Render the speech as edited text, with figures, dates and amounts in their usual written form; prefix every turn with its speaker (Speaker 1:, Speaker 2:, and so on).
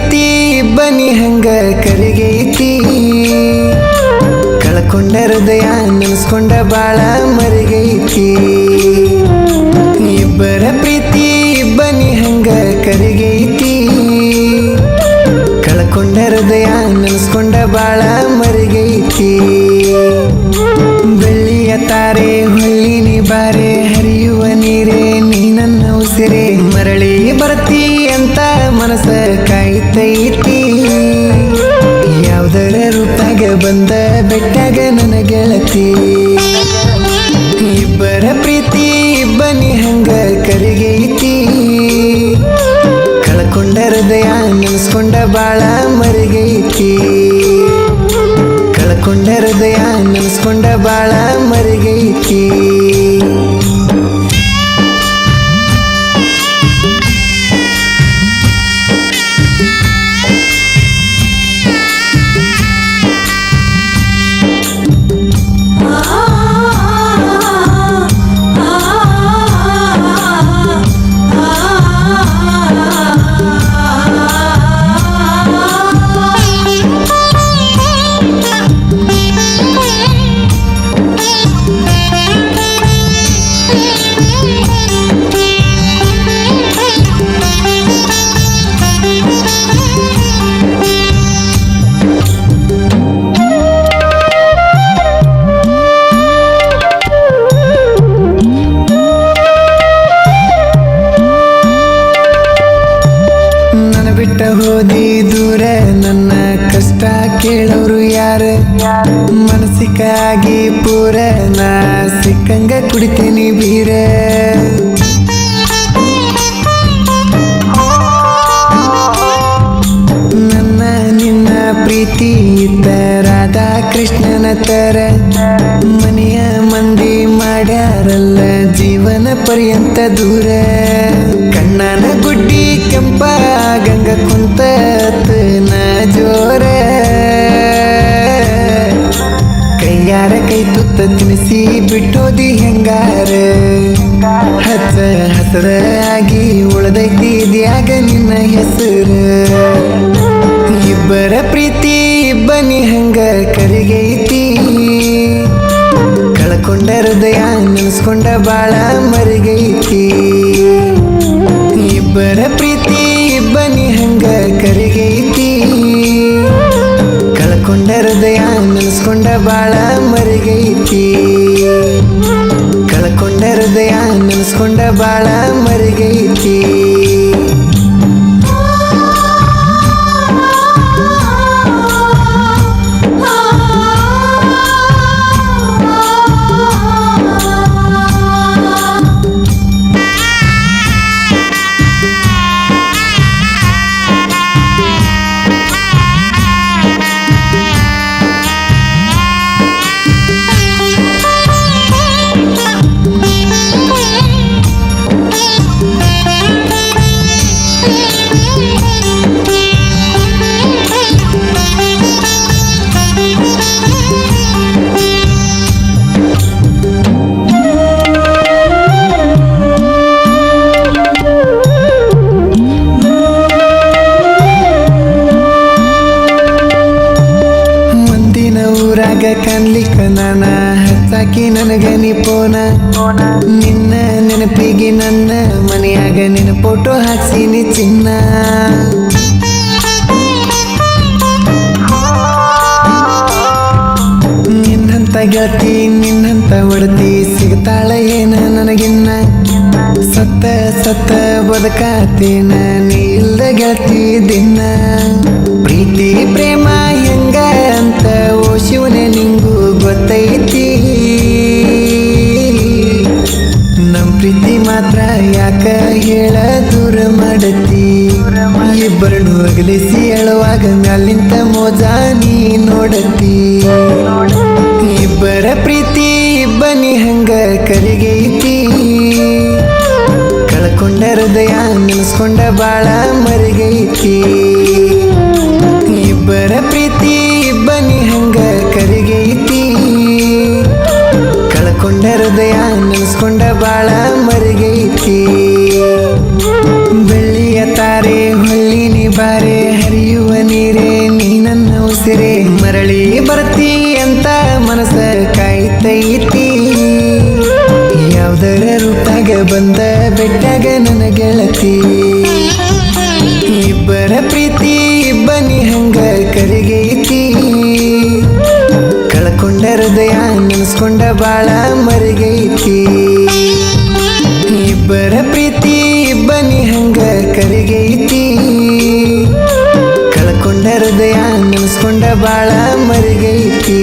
Speaker 1: ಪ್ರೀತಿ ಬನ್ನಿ ಹಂಗ ಕರಿಗೈತಿ ಕಳ್ಕೊಂಡ ಹೃದಯ ನೆನೆಸ್ಕೊಂಡ ಬಾಳ ಮರಿಗೈತಿ ಇಬ್ಬರ ಪ್ರೀತಿ ಬನ್ನಿ ಹಂಗ ಕರಿಗೈತಿ ಕಳ್ಕೊಂಡ ಹೃದಯ ನೆನೆಸ್ಕೊಂಡ ಬಾಳ ಮರಿಗೈತಿ ಬೆಳ್ಳಿಯ ತಾರೆ ಹೊಳ್ಳಿನಿ ಬಾರೆ ಹರಿಯುವ ನೀರೇ ನೀ ನನ್ನ ಉಸಿರೇ ಮರಳಿ ಬರ್ತಿ ಅಂತ ಮನಸ್ಸ ಕಾಯ್ತೈತಿ ಯಾವುದರ ರೂಪಾಗ ಬಂದ ಬೆಟ್ಟಾಗ ನನ್ನ ಗೆಳತಿ ಇಬ್ಬರ ಪ್ರೀತಿ ಬನ್ನಿ ಹಂಗ ಕರಿಗೈತಿ ಕಳ್ಕೊಂಡ ಹೃದಯ ನೆನೆಸ್ಕೊಂಡ ಬಾಳ ಮರಿಗೈತಿ ಕಳ್ಕೊಂಡ ಹೃದಯ ನೆನೆಸ್ಕೊಂಡ ಬಾಳ ಮರಿಗೈತಿ ಹೋದಿ ದೂರ ನನ್ನ ಕಷ್ಟ ಕೇಳೋರು ಯಾರ ಮನಸ್ಸಿಗಾಗಿ ಪೂರ ನಾ ಸಿಕ್ಕಂಗ ಕುಡಿತೀನಿ ಬೀರ ನನ್ನ ನಿನ್ನ ಪ್ರೀತಿ ಇದ್ದ ರಾಧಾ ಕೃಷ್ಣನ ತರ ಮನೆಯ ಮಂದಿ ಮಾಡ್ಯಾರಲ್ಲ ಜೀವನ ಪರ್ಯಂತ ದೂರ ಕಣ್ಣನ ಗುಡ್ಡಿ ಕೆಂಪ ಗಂಗ ಕುಂತ ನ ಜೋರ ಕೈಯಾರ ಕೈ ತುತ್ತ ತಿನಿಸಿ ಬಿಟ್ಟೋದಿ ಹೆಂಗಾರ ಹಚ್ಚ ಹಸರ ಆಗಿ ಉಳದೈತಿ ಇದ್ಯಾಗ ನಿನ್ನ ಹೆಸರು ಇಬ್ಬರ ಪ್ರೀತಿ ಬನ್ನಿ ಹಂಗ ಕರಿಗೈತಿ ಕಳ್ಕೊಂಡ ಹೃದಯ ನೆನೆಸ್ಕೊಂಡ ಬಾಳ ಮರಿಗೈತಿ ಇಬ್ಬರ ಪ್ರೀತಿ ಬನ್ನಿ ಹಂಗ ಕರಿಗೈತಿ ಕಳ್ಕೊಂಡ ಹೃದಯ ನೆನೆಸ್ಕೊಂಡ ಬಾಳ ಮರಿಗೈತಿ ಕಳ್ಕೊಂಡ ಹೃದಯ ನೆನೆಸ್ಕೊಂಡ ಬಾಳ ಮರಿಗೈತಿ ಕಾಣ್ಲಿಕ್ಕ ನಾನ ಹಚ್ಚಾಕಿ ನನಗ ನಿಪೋನ ನಿನ್ನ ನೆನಪಿಗೆ ನನ್ನ ಮನೆಯಾಗ ನಿನ್ನ ಫೋಟೋ ಹಾಕ್ಸಿನಿ ಚಿನ್ನ ನಿನ್ನಂತ ಗೆಳತಿ ನಿನ್ನಂತ ಒಡತಿ ಸಿಗ್ತಾಳ ಏನ ನನಗಿನ್ನ ಸತ್ತ ಸತ್ತ ಬದುಕಾತೇನ ನೀ ಇಲ್ದ ಗೆಳತಿ ದಿನ ಪ್ರೀತಿ ಪ್ರೇಮ ಹೆಂಗ ಅಂತ ಓ ಶಿವನೇ ನಿಂಗೂ ಗೊತ್ತೈತಿ ನಮ್ ಪ್ರೀತಿ ಮಾತ್ರ ಯಾಕ ಹೇಳ ದೂರ ಮಾಡತಿ ಇಬ್ಬರನ್ನು ಅಗಲಿಸಿ ಹೇಳುವಾಗ ಮ್ಯಾಲಿಂತ ಮೋಜ ನೀ ನೋಡತಿ ಇಬ್ಬರ ಪ್ರೀತಿ ಬನ್ನಿ ಹಂಗ ಕರಿಗೈತಿ ಕಳ್ಕೊಂಡ ಹೃದಯ ನೆನೆಸ್ಕೊಂಡ ಬಾಳ ಮರಿಗೈತಿ ಇಬ್ಬರ ಪ್ರೀತಿ ಬನ್ನಿ ಹಂಗ ಕರಿಗೈತಿ ಕಳ್ಕೊಂಡ ಹೃದಯ ನೆನೆಸ್ಕೊಂಡ ಬಾಳ ಮರಿಗೈತಿ ಬೆಳ್ಳಿಯ ತಾರೆ ಹೊಳ್ಳಿನಿ ಬಾರೆ ಹರಿಯುವ ನೀರೇ ನೀ ನನ್ನ ಉಸಿರೇ ಮರಳಿ ಬರ್ತಿ ಅಂತ ಮನಸ್ಸ ಕಾಯ್ತೈತಿ ಯಾವ್ದರ ರೂಪಾಗ ಬಂದ ಬೆಟ್ಟಾಗ ನನ್ನ ಗೆಳತಿ ಇಬ್ಬರ ಪ್ರೀತಿ ಇಬ್ಬನಿ ಹಂಗ ಕರಿಗೈತಿ ಕಳ್ಕೊಂಡ ಹೃದಯ ನೆನೆಸ್ಕೊಂಡ ಬಾಳ ಮರಿಗೈತಿ ಇಬ್ಬರ ಪ್ರೀತಿ ಇಬ್ಬನಿ ಹಂಗ ಕರಿಗೈತಿ ಕಳ್ಕೊಂಡ ಹೃದಯ ನೆನೆಸ್ಕೊಂಡ ಬಾಳ ಮರಿಗೈತಿ